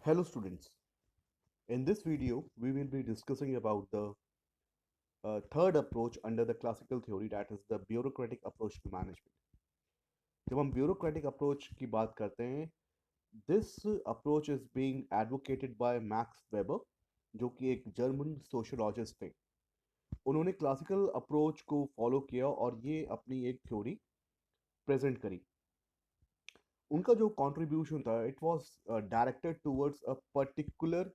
Hello students, in this video we will be discussing about the third approach under the classical theory, that is the bureaucratic approach to management. जब हम bureaucratic approach की बात करते हैं, this approach is being advocated by Max Weber, जो कि एक German sociologist थे. उन्होंने क्लासिकल अप्रोच को फॉलो किया और ये अपनी एक थ्योरी प्रेजेंट करी. उनका जो कंट्रीब्यूशन था, it was directed towards a particular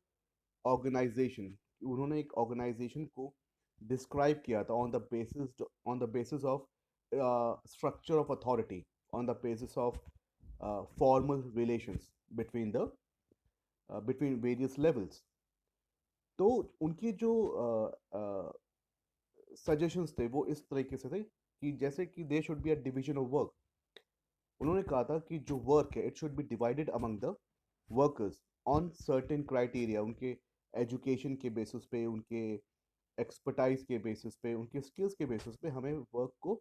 organisation. उन्होंने एक ऑर्गेनाइजेशन को डिस्क्राइब किया था on the basis of structure of authority, on the basis of formal relations between various levels. तो उनके जो सजेशंस थे वो इस तरीके से थे कि जैसे कि दे should be a division of work. उन्होंने कहा था कि जो वर्क है, it should B divided among the workers on certain criteria. उनके एजुकेशन के बेसिस पे, उनके एक्सपर्टाइज के बेसिस पे, उनके स्किल्स के बेसिस पे हमें वर्क को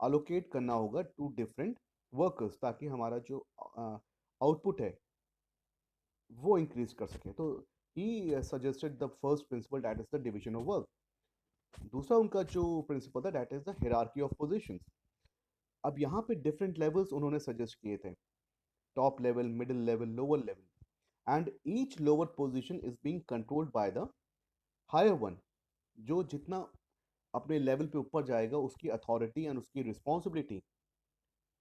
अलोकेट करना होगा टू डिफरेंट वर्कर्स, ताकि हमारा जो आउटपुट है वो इंक्रीज कर सके. तो he suggested the first principle, that is the division of work. दूसरा उनका जो प्रिंसिपल था, that is the hierarchy of positions. अब यहाँ पे डिफरेंट लेवल्स उन्होंने सजेस्ट किए थे: top level, middle level, lower level. And each lower position is being controlled by the higher one. जो जितना अपने लेवल पे ऊपर जाएगा, उसकी अथॉरिटी एंड उसकी रिस्पॉन्सिबिलिटी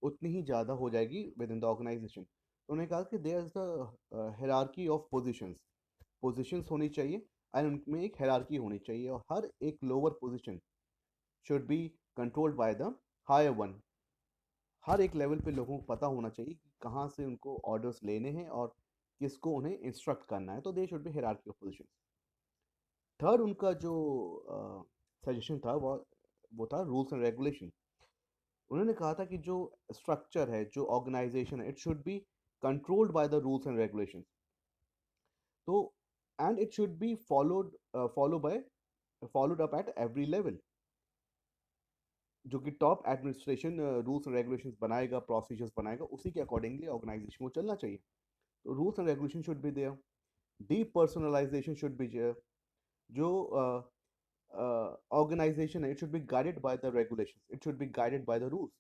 उतनी ही ज़्यादा हो जाएगी विद इन द ऑर्गेनाइजेशन. तो उन्होंने कहा कि there is the hierarchy of positions. Positions होनी चाहिए एंड उनमें एक हायरार्की होनी चाहिए, और हर एक lower position should be controlled by the higher one. हर एक लेवल पे लोगों को पता होना चाहिए कि कहाँ से उनको ऑर्डर्स लेने हैं और किसको उन्हें इंस्ट्रक्ट करना है. तो दे should B hierarchy of positions. Third उनका जो सजेशन था वो था रूल्स एंड रेगुलेशन. उन्होंने कहा था कि जो स्ट्रक्चर है, जो ऑर्गेनाइजेशन है, it should be controlled by the rules and regulation. तो and it should be followed up at every level. जो कि top administration rules and regulations बनाएगा, प्रोसीजर्स बनाएगा, उसी के अकॉर्डिंगली ऑर्गेनाइजेशन को चलना चाहिए. तो rules and regulation should be there. Depersonalization should be there. जो ऑर्गेनाइजेशन है, it should be guided by the regulations, it should be guided by the rules.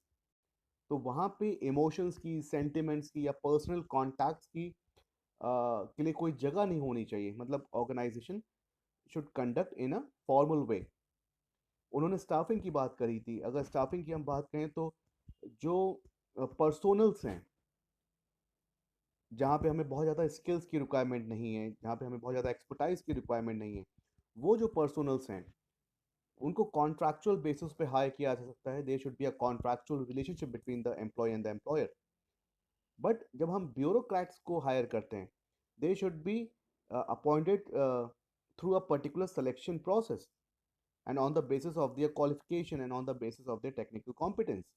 तो वहाँ पे इमोशंस की, सेंटिमेंट्स की या पर्सनल कॉन्टैक्ट्स की के लिए कोई जगह नहीं होनी चाहिए. मतलब organisation should conduct in a formal way. उन्होंने स्टाफिंग की बात करी थी. अगर स्टाफिंग की हम बात करें तो जो पर्सोनल्स हैं, जहाँ पे हमें बहुत ज़्यादा स्किल्स की रिक्वायरमेंट नहीं है, जहाँ पे हमें बहुत ज़्यादा एक्सपर्टाइज की रिक्वायरमेंट नहीं है, वो जो पर्सोनल्स हैं उनको कॉन्ट्रैक्चुअल बेसिस पे हायर किया जा सकता है. They should be a contractual relationship between the employ and the employer. But जब हम ब्यूरोक्रेट्स को हायर करते हैं, they should be appointed through a particular selection process and on the basis of their qualification and on the basis of their technical competence.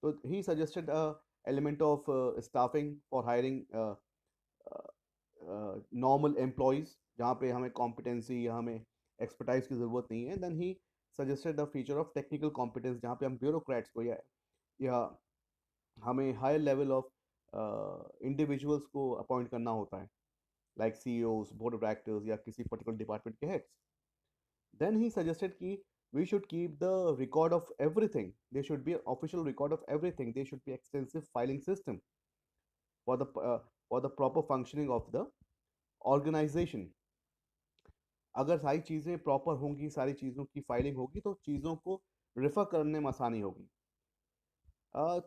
So he suggested a element of staffing for hiring normal employees, जहाँ पे हमें competency या हमें expertise की ज़रूरत नहीं है. Then he suggested the feature of technical competence, जहाँ पे हम bureaucrats को या हमें higher level of individuals को appoint करना होता है, like CEOs, board of directors या किसी particular department के heads. Then he suggested कि we should keep the record of everything. There should be an official record of everything. There should be extensive filing system for the uh, for the proper functioning of the organization. अगर सारी चीज़ें proper होंगी, सारी चीज़ों की filing होगी, तो चीज़ों को रेफर करने में आसानी होगी.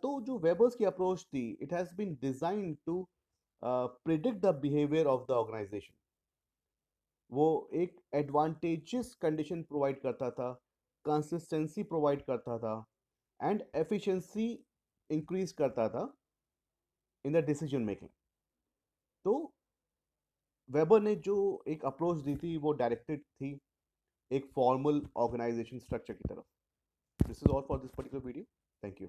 तो जो वेबर्स की अप्रोच थी, it has been design to predict the behaviour of the organisation. वो एक एडवांटेजेस कंडीशन प्रोवाइड करता था, कंसिस्टेंसी प्रोवाइड करता था एंड एफिशिएंसी इंक्रीज करता था इन द डिसीजन मेकिंग. तो वेबर ने जो एक अप्रोच दी थी, वो डायरेक्टेड थी एक फॉर्मल ऑर्गेनाइजेशन स्ट्रक्चर की तरफ. This is all for this particular video. Thank you.